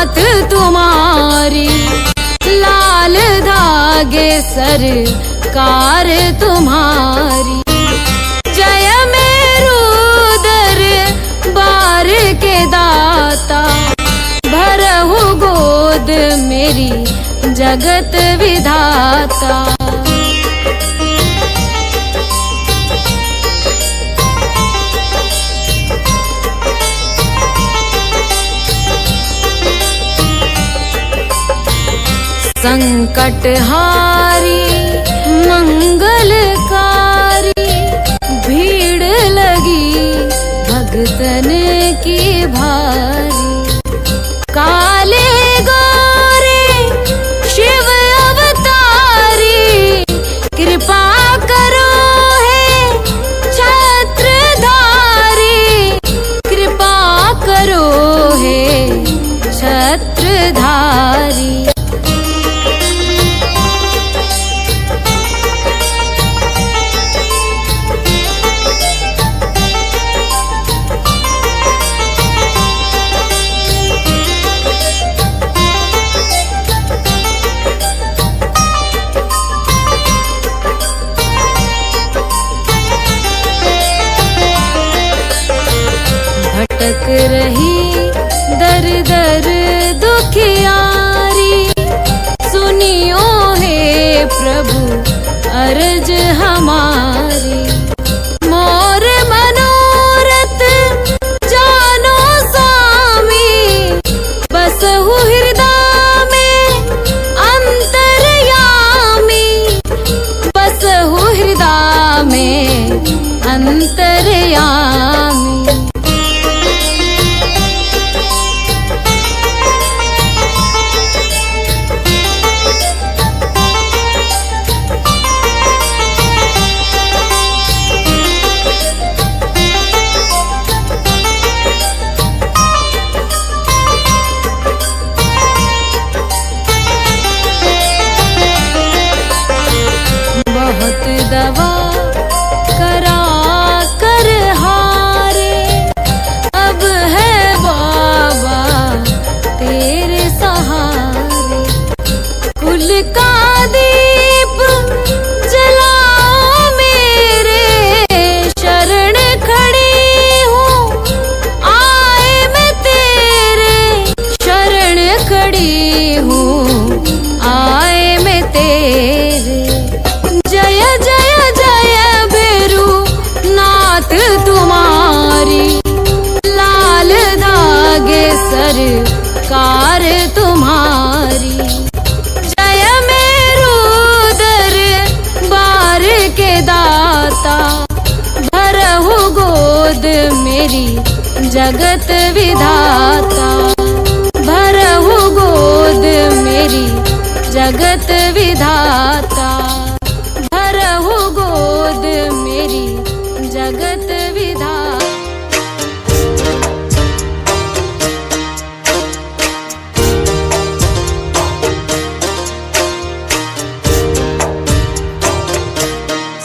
नाथ तुम्हारी, लाल धागे सरकार तुम्हारी। जय मेरू दरबार के दाता, भरहु गोद मेरी जगत विधाता। संकटहारी मंगलकारी, भीड़ लगी भगतन की भारी। काले गोरे शिव अवतारी, कृपा करो हे छत्रधारी, कृपा करो हे छत्रधारी। भटक रही दर दर दुखियारी, सुनियो हे प्रभु अर्ज हमारी। मोर मनोरथ जानो स्वामी, बसहु हृदय में अंतर्यामी, बसहु हृदय में अंतर्यामी। बहुत दवा करा कर हारे, अब है बाबा तेरे सहारे। कुल का दीप जलाओ मेरे, शरण खड़ी हूँ आए मैं तेरे, शरण खड़ी हूँ आए मैं तेरे। जय जय जय भैरू नाथ तुम्हारी, लाल धागे सरकार तुम्हारी। जय मेरू दरबार के दाता, भरहु गोद मेरी जगत विधाता। भरहु गोद मेरी जगत विधाता, भरहु गोद मेरी जगत विधाता।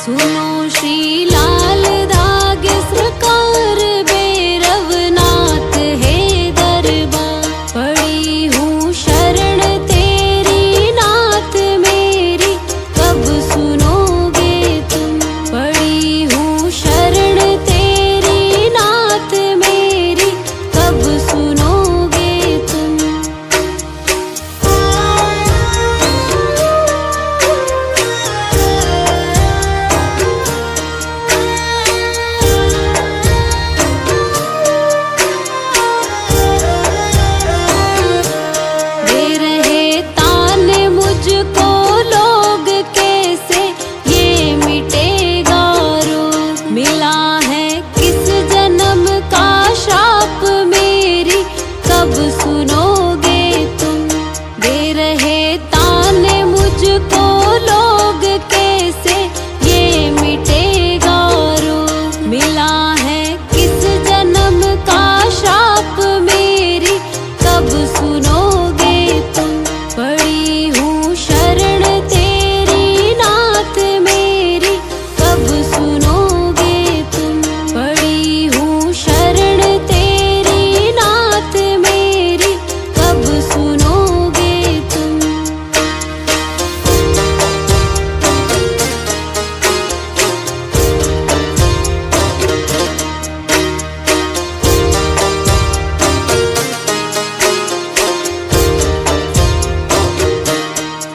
सुनो श्री लाल धागे सरकार, भैरवनाथ है दरबार। पड़ी हूँ शरण तेरी नाथ मेरी, कब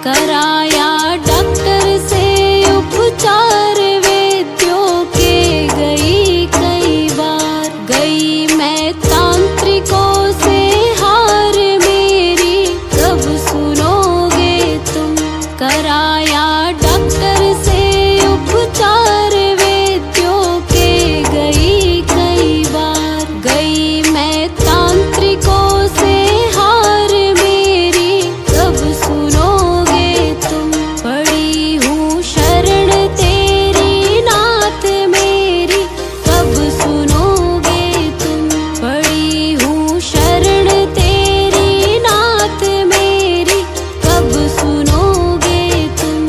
कराया डॉक्टर से उपचार वैद्यों के गई कई बार, गई मैं तांत्रिकों से हार मेरी कब सुनोगे तुम। कराया डॉक्टर से उपचार वैद्यों के गई कई बार, गई मैं तांत्रिकों से हार मेरी कब सुनोगे तुम। पड़ी हूँ शरण तेरी नाथ मेरी कब सुनोगे तुम। पड़ी हूँ शरण तेरी नाथ मेरी कब सुनोगे तुम।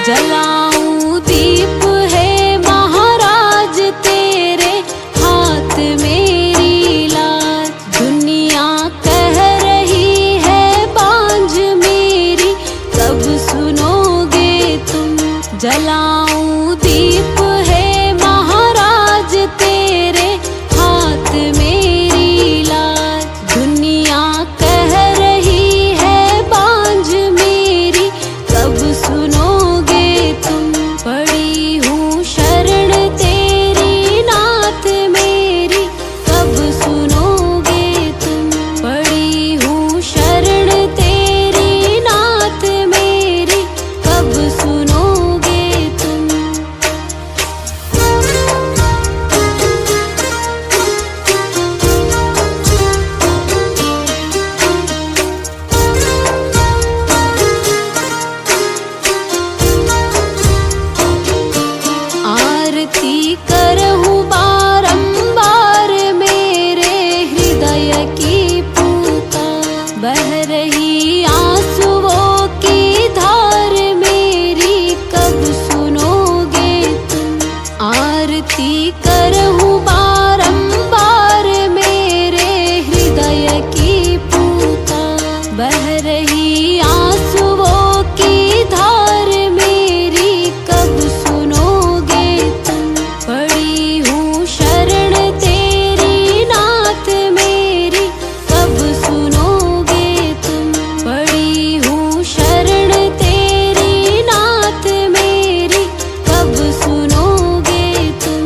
जलाऊं दीप है महाराज तेरे हाथ मेरी लाज, दुनिया कह रही है बांझ मेरी कब सुनोगे तुम। जलाऊं दीप है महाराज तेरे हाथ मेरी लाज, दुनिया कह रही है बांझ मेरी कब सुनोगे तुम। पड़ी हूँ शरण तेरी नाथ मेरी कब सुनोगे तुम। पड़ी हूँ शरण तेरी नाथ मेरी कब सुनोगे तुम। आरती करहूँ बारंबार मेरे हृदय की पुकार, बह रही आंसुओं की धार मेरी कब सुनोगे तुम। आरती करहूँ बारंबार मेरे हृदय की पुकार, बह रही आंसुओं की धार मेरी कब सुनोगे तुम। पड़ी हूँ शरण तेरी नाथ मेरी कब सुनोगे तुम। पड़ी हूँ शरण तेरी नाथ मेरी कब सुनोगे तुम।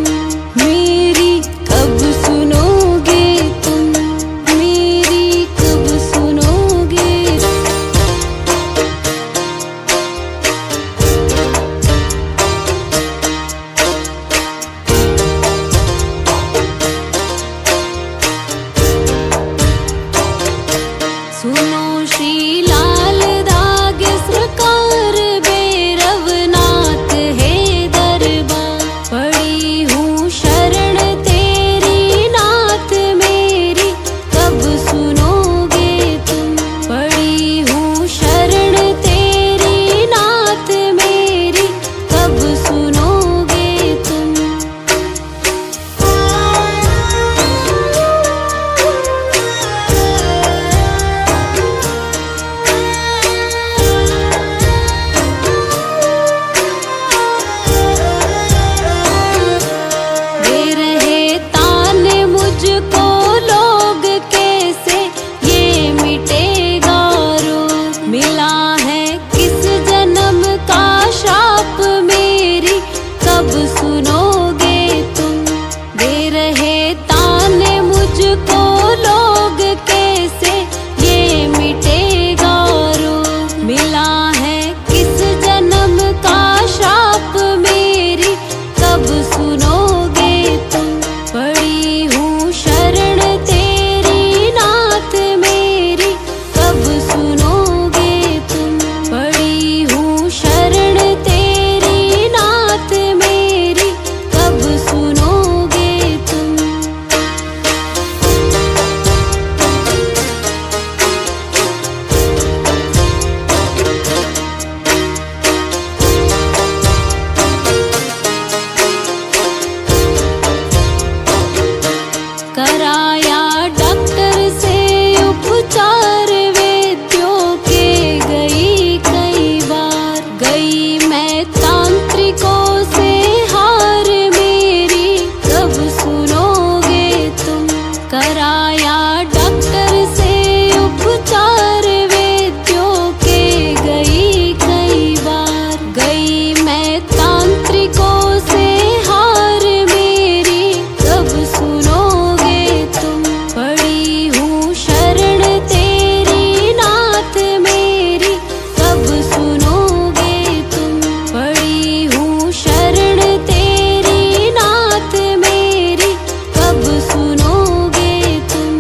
मेरी कब सुनोगे तुम। मेरी कब सुनोगे। सुनो श्री लाल धागे सरकार भैरवनाथ है दरबार। पड़ी हूँ शरण तेरी नाथ मेरी कब सुनोगे तुम। पड़ी हूँ शरण तेरी नाथ मेरी कब सुनोगे तुम। दे रहे ताने मुझको लोग कैसे ये मिटेगा रोग। मिला है किस जन्म का श्राप मेरी कब सुनोगे तुम। दे रहे ताने मुझको लोग कैसे ये मिटेगा रोग। मिला है किस जन्म का श्राप मेरी कब सुनोगे तुम। पड़ी हूँ शरण तेरी नाथ मेरी कब सुनोगे तुम। पड़ी हूँ शरण तेरी नाथ मेरी कब सुनोगे तुम। कराया डॉक्टर से उपचार वैद्यों के गई कई कराया डॉक्टर से उपचार वैद्यों के गई कई बार, गई मैं तांत्रिकों से हार मेरी कब सुनोगे तुम। पड़ी हूँ शरण तेरी नाथ मेरी कब सुनोगे तुम। पड़ी हूँ शरण तेरी नाथ मेरी कब सुनोगे तुम।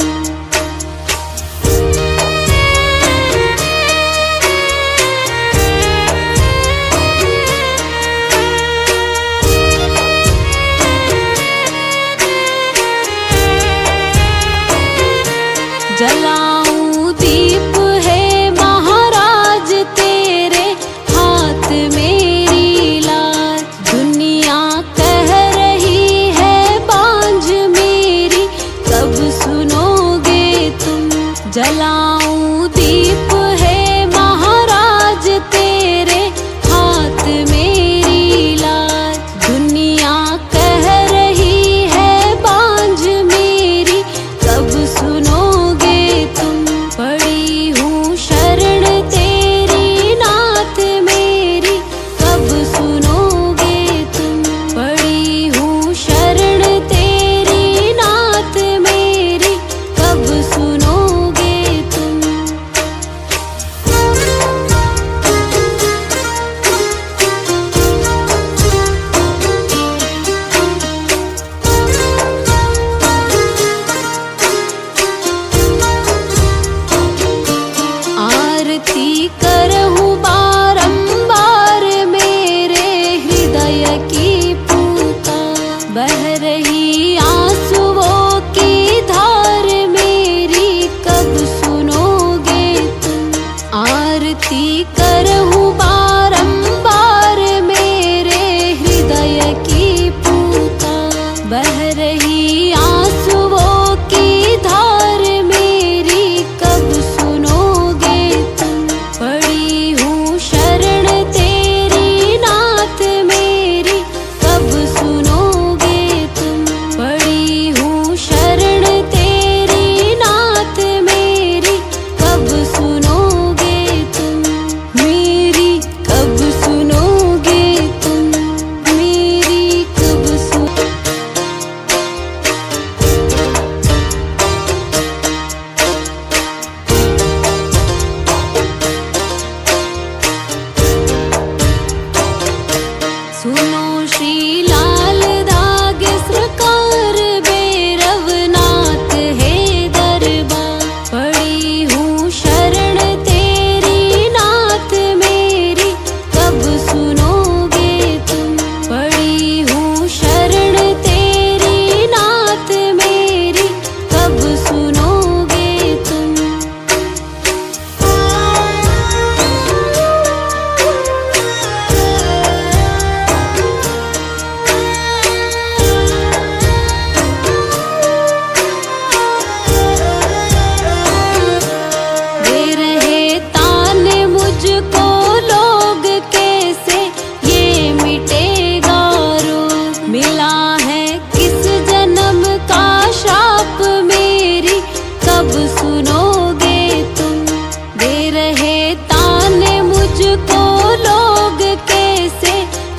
जलाऊं दीप है महाराज तेरे हाथ मेरी लाज। दुनिया कह रही है बांझ मेरी कब सुनोगे तुम। जलाऊं दीप है महाराज तेरे हाथ मेरी लाज। दुनिया कह रही है बांझ मेरी कब सुनोगे तुम। पड़ी हूँ शरण तेरी नाथ मेरी कब सुनोगे तुम। पड़ी हूँ शरण तेरी नाथ मेरी कब सुनोगे तुम। आरती करहूँ बारंबार मेरे हृदय की पुकार। बह रही आंसुओं की धार मेरी कब सुनोगे तुम। आरती करहूँ बारंबार मेरे हृदय की पुकार। बह रही आंसुओं की धार मेरी कब सुनोगे तुम। पड़ी हूँ शरण तेरी नाथ मेरी कब सुनोगे तुम। पड़ी हूँ शरण तेरी नाथ मेरी कब सुनोगे तुम। मेरी कब सुनोगे तुम। मेरी कब सुन। सुनो श्री लाल धागे सरकार भैरवनाथ है दरबार। पड़ी हूँ शरण तेरी नाथ मेरी कब सुनोगे तुम। पड़ी हूँ शरण तेरी नाथ मेरी कब सुनोगे तुम। दे रहे ताने मुझको लोग कैसे ये मिटेगा रोग। मिला है किस जन्म का श्राप मेरी कब सुनोगे तुम। दे रहे ताने मुझको लोग कैसे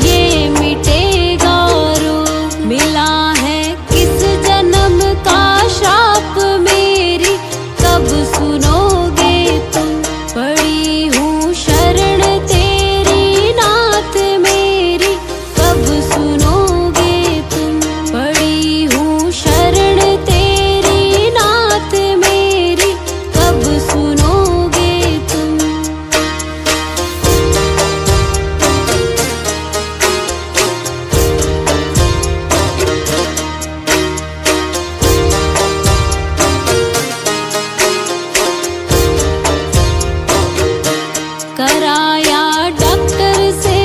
ये मिटेगा रोग। मिला है किस जन्म का श्राप मेरी कब सुनोगे तुम। पड़ी हूँ शरण तेरी नाथ मेरी कब सुनोगे तुम। पड़ी हूँ शरण तेरी नाथ मेरी कब सुनोगे तुम। कराया डॉक्टर से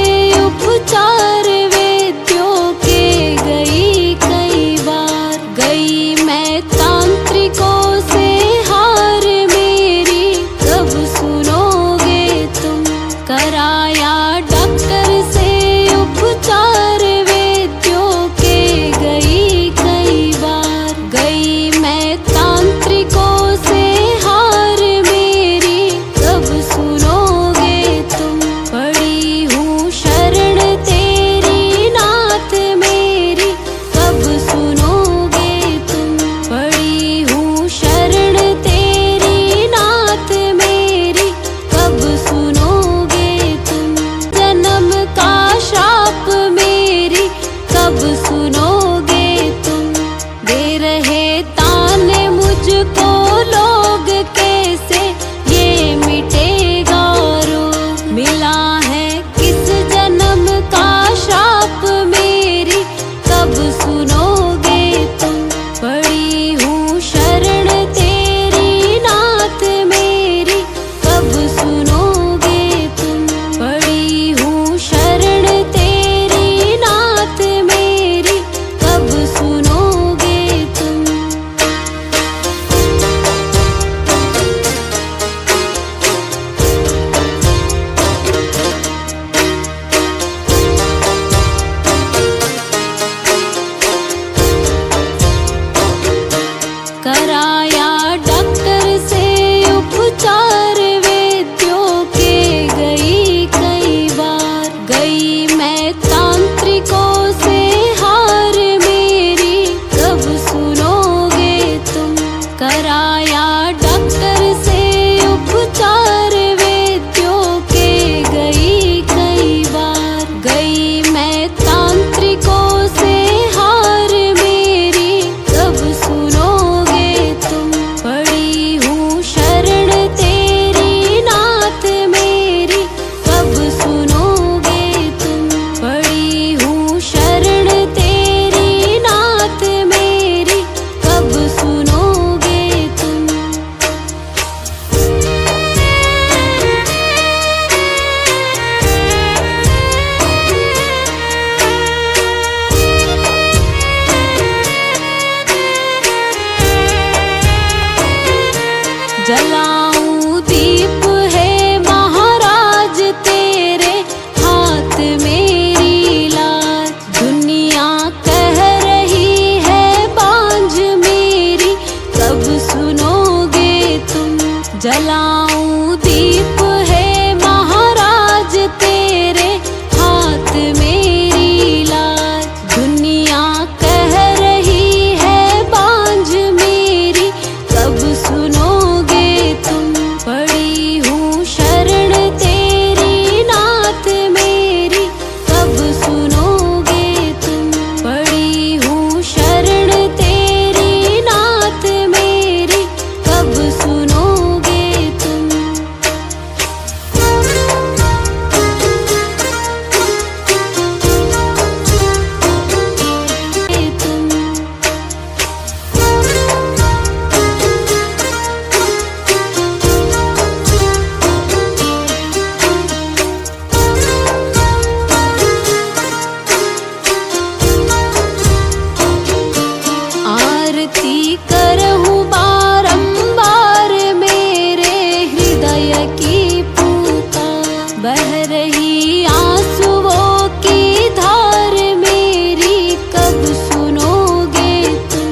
उपचार वैद्यों के गई कई बार, गई मैं तांत्रिकों से हार मेरी कब सुनोगे तुम। कराया डॉक्टर से उपचार वैद्यों के गई कई बार, गई मैं जलाऊं दीप है महाराज तेरे हाथ मेरी लाज। दुनिया कह रही है बांझ मेरी, कब सुनोगे तुम। पड़ी हूँ शरण तेरी नाथ मेरी, कब सुनोगे तुम। पड़ी हूँ शरण तेरी नाथ मेरी, कब सुनोगे तुम। आरती करहूँ बारंबार मेरे हृदय की पुकार। बह रही आंसुओं की धार मेरी, कब सुनोगे तुम।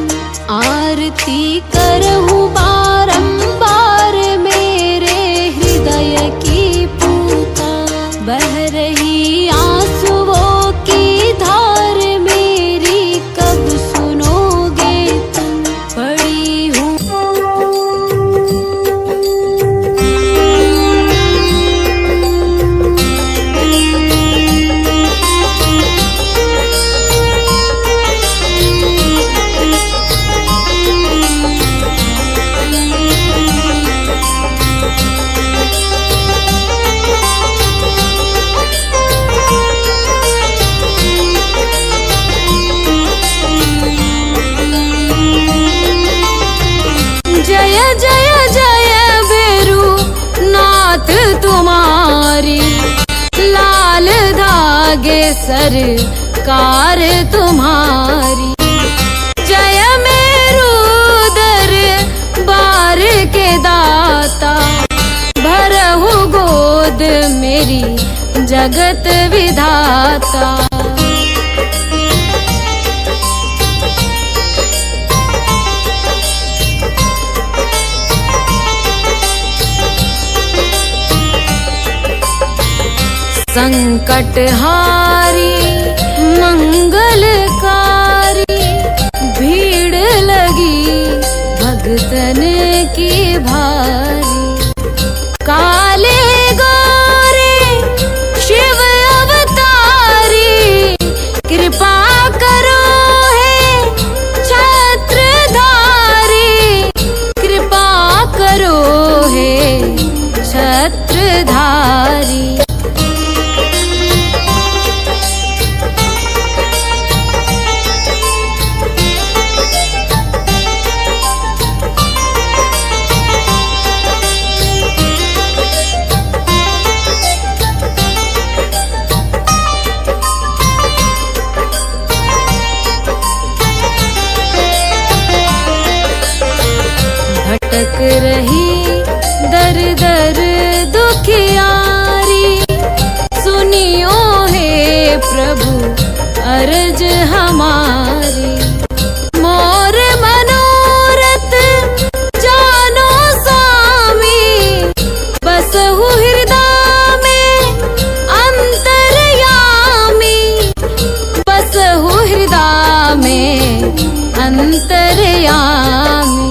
आरती करहूँ बारंबार मेरे हृदय की पुकार। बह रही आंसुओं की धार मेरी, कब सुनोगे तुम। पड़ी हूँ जय जय जय बेरू नाथ तुम्हारी। लाल धागे सरकार तुम्हारी। जय मेरू दरबार के दाता। भरहु गोद मेरी जगत विधाता। संकटहारी मंगलकारी। भीड़ लगी भगतन की भारी। काले गोरे शिव अवतारी। कृपा करो हे छत्रधारी। कृपा करो हे छत्रधारी। भटक रही दर दर दुखियारी। सुनियो हे प्रभु अर्ज हमारी। मोर मनोरथ जानो स्वामी। बसहु हृदय में अंतर्यामी। बसहु हृदय में अंतर्यामी।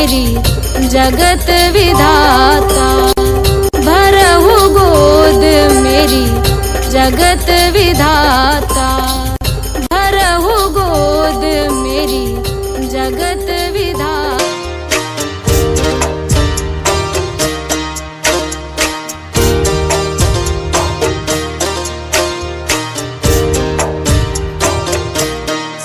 मेरी जगत विधाता। भरहु गोद मेरी जगत विधाता। भरहु गोद मेरी जगत विधाता।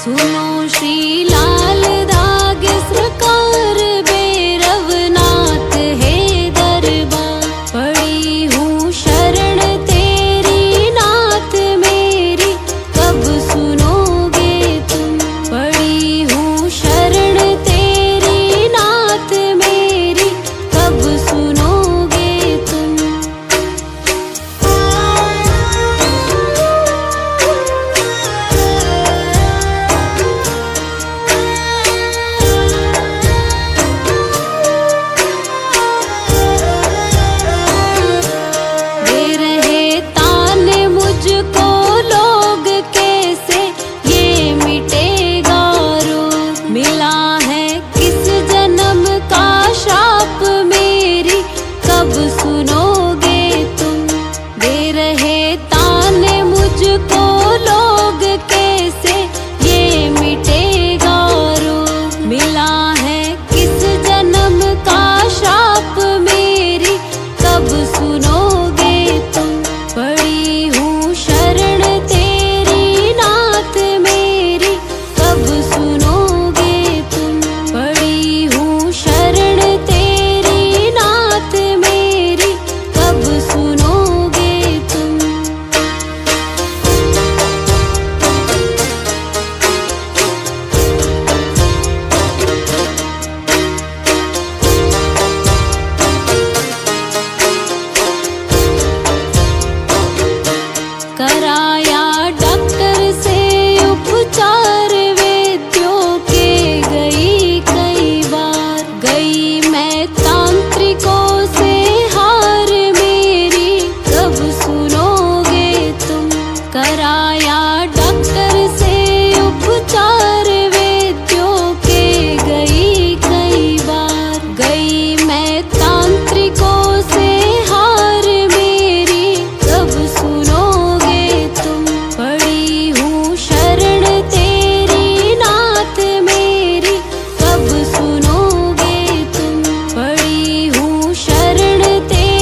सुनो श्री लाल दाग सरकार भैरवनाथ है दरबार। पड़ी हूँ शरण तेरी नाथ मेरी, कब सुनोगे तुम। पड़ी हूँ शरण तेरी नाथ मेरी, कब सुनोगे तुम। मुझको लोग कैसे ये मिटेगा रोग। मिला है किस जन्म का श्राप मेरी, कब सुनोगे तुम। दे रहे ताने मुझको लोग कैसे ये मिटेगा रोग। मिला है किस जन्म का श्राप मेरी, कब सुनोगे तुम। पड़ी हूँ शरण तेरी नाथ मेरी, कब सुनोगे तुम। पड़ी हूँ शरण तेरी नाथ मेरी, कब सुनोगे तुम। कराया डॉक्टर से उपचार वैद्यों के गई कई बार। गई मैं तांत्रिकों से हार मेरी, कब सुनोगे तुम। कराया डॉक्टर से उपचार वैद्यों के गई कई बार। गई मैं तांत्रिकों से हार मेरी, कब सुनोगे तुम। पड़ी हूँ शरण तेरी नाथ मेरी, कब सुनोगे तुम। पड़ी हूँ शरण तेरी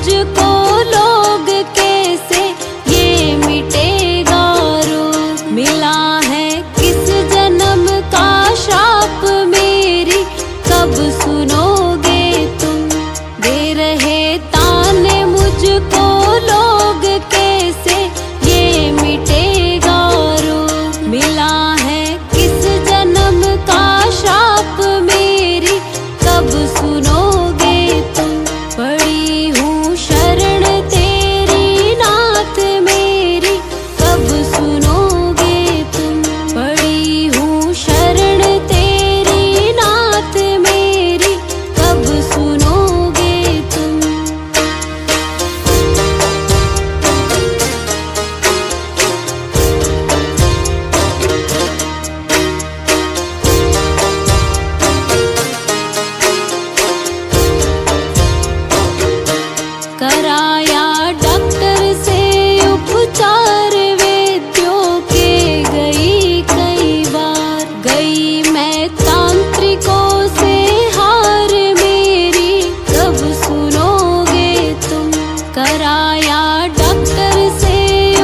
मुझको लोग कैसे ये मिटेगा रोग। मिला है किस जन्म का श्राप मेरी कब सुनोगे तुम। दे रहे ताने मुझको लोग कैसे ये मिटेगा रोग। मिला है किस जन्म का श्राप मेरी कब सुनोगे तुम। पड़ी हूँ शरण तेरी नाथ मेरी कब सुनोगे तुम। पड़ी हूँ शरण तेरी नाथ मेरी कब सुनोगे तुम। कराया डॉक्टर से उपचार वैद्यों के गई कई बार। गई मैं तांत्रिकों से हार मेरी कब सुनोगे तुम। कराया डॉक्टर से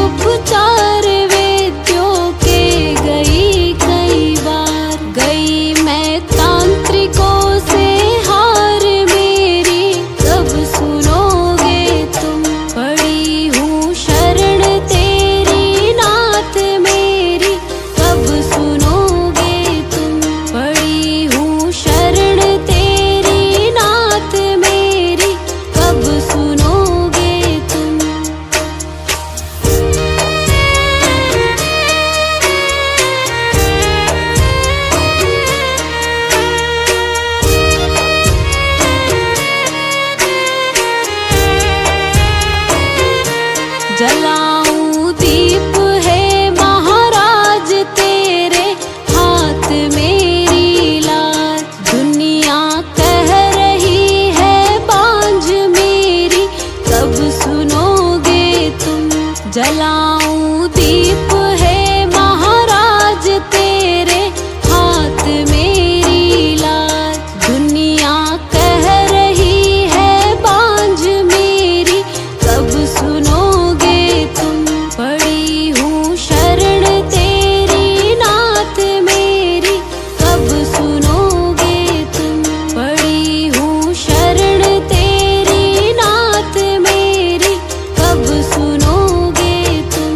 उपचार वैद्यों के गई कई बार। गई मैं तांत्रिकों से हार मेरी कब सुनोगे तुम। पड़ी हूँ शरण तेरी नाथ मेरी कब सुनोगे तुम। पड़ी हूँ शरण तेरी नाथ मेरी कब सुनोगे तुम। जलाऊं दीप है महाराज तेरे हाथ मेरी लाज। दुनिया कह रही है बांझ मेरी कब सुनोगे तुम। जलाऊं दीप है महाराज तेरे हाथ मेरी लाज। दुनिया कह रही है बांझ मेरी कब सुनोगे तुम। पड़ी हूँ शरण तेरी नाथ मेरी कब सुनोगे तुम। पड़ी हूँ शरण तेरी नाथ मेरी कब सुनोगे तुम।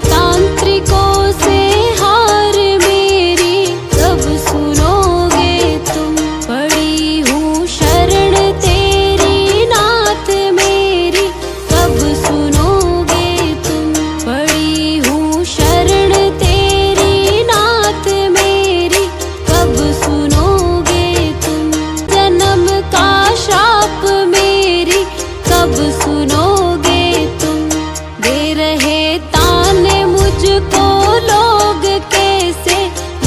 तांत्रिकों से हार मेरी कब सुनोगे तुम। पड़ी हूँ शरण तेरी नाथ मेरी कब सुनोगे तुम। पड़ी हूँ शरण तेरी नाथ मेरी कब सुनोगे तुम। जन्म का श्राप मेरी कब सुनोगे तुम। दे रहे ताने मुझको लोग कैसे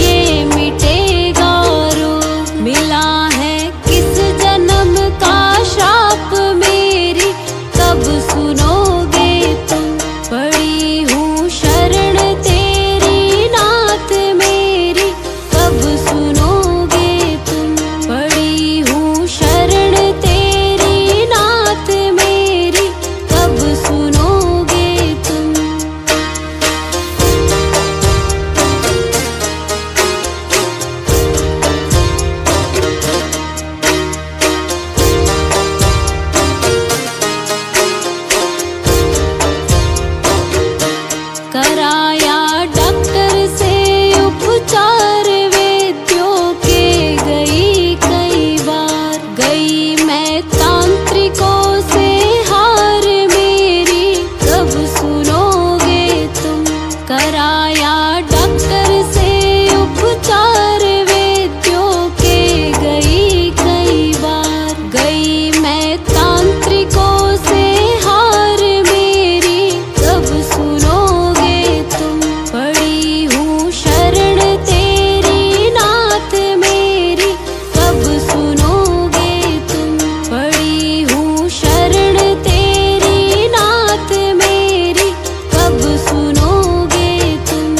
ये मिटेगा रोग। मिला है किस जन्म का श्राप मेरी कब सुनोगे तुम। पड़ी हूँ शरण तेरी नाथ मेरी कब सुनोगे तुम। पड़ी हूँ शरण तेरी नाथ मेरी कब सुनोगे तुम। कराया डॉक्टर से उपचार वैद्यों के गई कई बार। गई मैं तांत्रिकों से हार मेरी कब सुनोगे तुम। कराया डॉक्टर से उपचार वैद्यों के गई कई बार। गई मैं तांत्रिकों से हार मेरी कब सुनोगे तुम। पड़ी हूँ शरण तेरी नाथ मेरी कब सुनोगे तुम। पड़ी हूँ शरण तेरी नाथ मेरी कब सुनोगे तुम।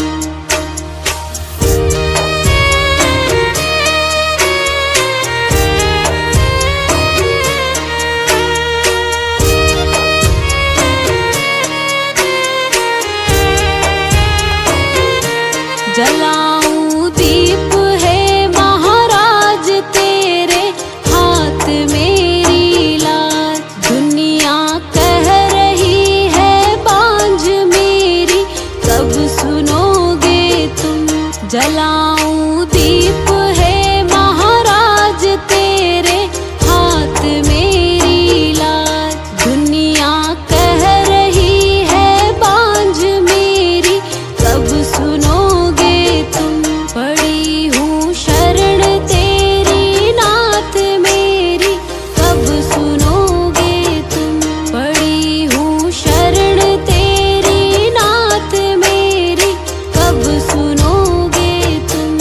जलाऊं दीप है महाराज तेरे हाथ मेरी लाज। दुनिया कह रही है बांझ मेरी कब सुनोगे तुम। जलाऊं दीप है महाराज तेरे हाथ मेरी लाज। दुनिया कह रही है बांझ मेरी कब सुनोगे तुम। पड़ी हूँ शरण तेरी नाथ मेरी कब सुनोगे तुम। पड़ी हूँ शरण तेरी नाथ मेरी कब सुनोगे तुम।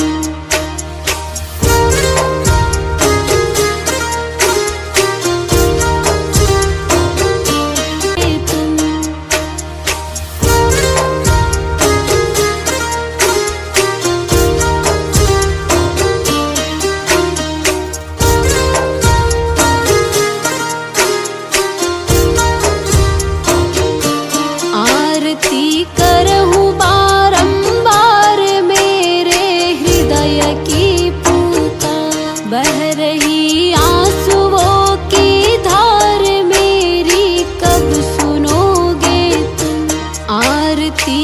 आरती करहूँ बारंबार मेरे हृदय की पुकार। बह रही आंसुओं की धार मेरी कब सुनोगे तुम। आरती